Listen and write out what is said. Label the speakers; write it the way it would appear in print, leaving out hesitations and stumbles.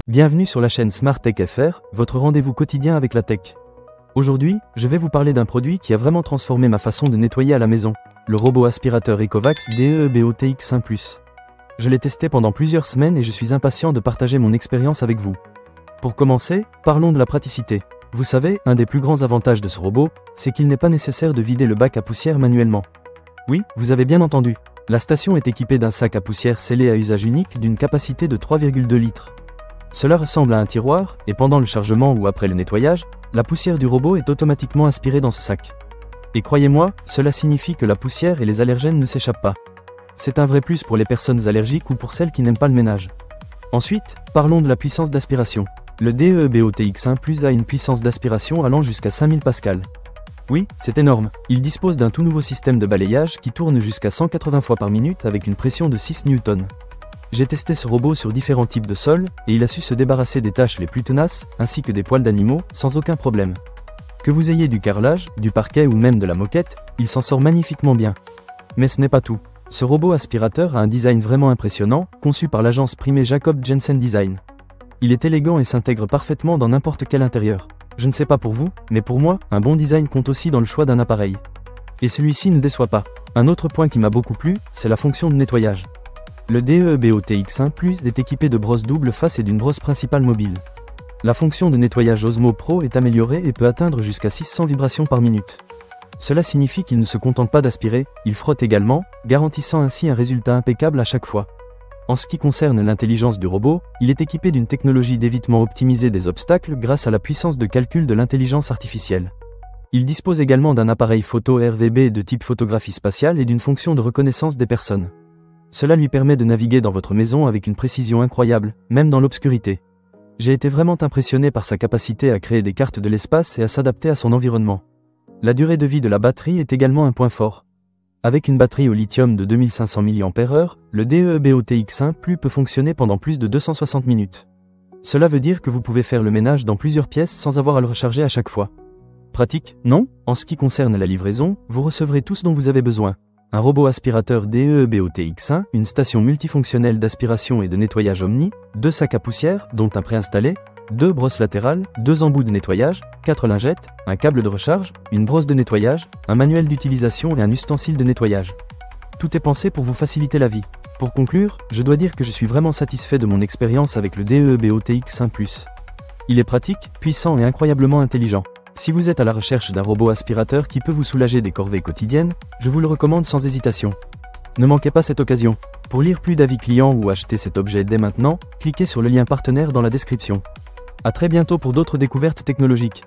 Speaker 1: Bienvenue sur la chaîne Smart Tech FR, votre rendez-vous quotidien avec la tech. Aujourd'hui, je vais vous parler d'un produit qui a vraiment transformé ma façon de nettoyer à la maison, le robot aspirateur Ecovacs DEEBOTX1+. Je l'ai testé pendant plusieurs semaines et je suis impatient de partager mon expérience avec vous. Pour commencer, parlons de la praticité. Vous savez, un des plus grands avantages de ce robot, c'est qu'il n'est pas nécessaire de vider le bac à poussière manuellement. Oui, vous avez bien entendu. La station est équipée d'un sac à poussière scellé à usage unique d'une capacité de 3,2 litres. Cela ressemble à un tiroir, et pendant le chargement ou après le nettoyage, la poussière du robot est automatiquement aspirée dans ce sac. Et croyez-moi, cela signifie que la poussière et les allergènes ne s'échappent pas. C'est un vrai plus pour les personnes allergiques ou pour celles qui n'aiment pas le ménage. Ensuite, parlons de la puissance d'aspiration. Le DEEBOTX1+ a une puissance d'aspiration allant jusqu'à 5000 pascal. Oui, c'est énorme. Il dispose d'un tout nouveau système de balayage qui tourne jusqu'à 180 fois par minute avec une pression de 6 Newtons. J'ai testé ce robot sur différents types de sols, et il a su se débarrasser des taches les plus tenaces, ainsi que des poils d'animaux, sans aucun problème. Que vous ayez du carrelage, du parquet ou même de la moquette, il s'en sort magnifiquement bien. Mais ce n'est pas tout. Ce robot aspirateur a un design vraiment impressionnant, conçu par l'agence primée Jacob Jensen Design. Il est élégant et s'intègre parfaitement dans n'importe quel intérieur. Je ne sais pas pour vous, mais pour moi, un bon design compte aussi dans le choix d'un appareil. Et celui-ci ne déçoit pas. Un autre point qui m'a beaucoup plu, c'est la fonction de nettoyage. Le DEEBOTX1+ est équipé de brosses double face et d'une brosse principale mobile. La fonction de nettoyage Osmo Pro est améliorée et peut atteindre jusqu'à 600 vibrations par minute. Cela signifie qu'il ne se contente pas d'aspirer, il frotte également, garantissant ainsi un résultat impeccable à chaque fois. En ce qui concerne l'intelligence du robot, il est équipé d'une technologie d'évitement optimisée des obstacles grâce à la puissance de calcul de l'intelligence artificielle. Il dispose également d'un appareil photo RVB de type photographie spatiale et d'une fonction de reconnaissance des personnes. Cela lui permet de naviguer dans votre maison avec une précision incroyable, même dans l'obscurité. J'ai été vraiment impressionné par sa capacité à créer des cartes de l'espace et à s'adapter à son environnement. La durée de vie de la batterie est également un point fort. Avec une batterie au lithium de 2500 mAh, le DEEBOTX1+ peut fonctionner pendant plus de 260 minutes. Cela veut dire que vous pouvez faire le ménage dans plusieurs pièces sans avoir à le recharger à chaque fois. Pratique, non? En ce qui concerne la livraison, vous recevrez tout ce dont vous avez besoin. Un robot aspirateur DEEBOTX1, une station multifonctionnelle d'aspiration et de nettoyage Omni, 2 sacs à poussière, dont un préinstallé, 2 brosses latérales, 2 embouts de nettoyage, 4 lingettes, un câble de recharge, une brosse de nettoyage, un manuel d'utilisation et un ustensile de nettoyage. Tout est pensé pour vous faciliter la vie. Pour conclure, je dois dire que je suis vraiment satisfait de mon expérience avec le DEEBOTX1+. Il est pratique, puissant et incroyablement intelligent. Si vous êtes à la recherche d'un robot aspirateur qui peut vous soulager des corvées quotidiennes, je vous le recommande sans hésitation. Ne manquez pas cette occasion. Pour lire plus d'avis clients ou acheter cet objet dès maintenant, cliquez sur le lien partenaire dans la description. À très bientôt pour d'autres découvertes technologiques.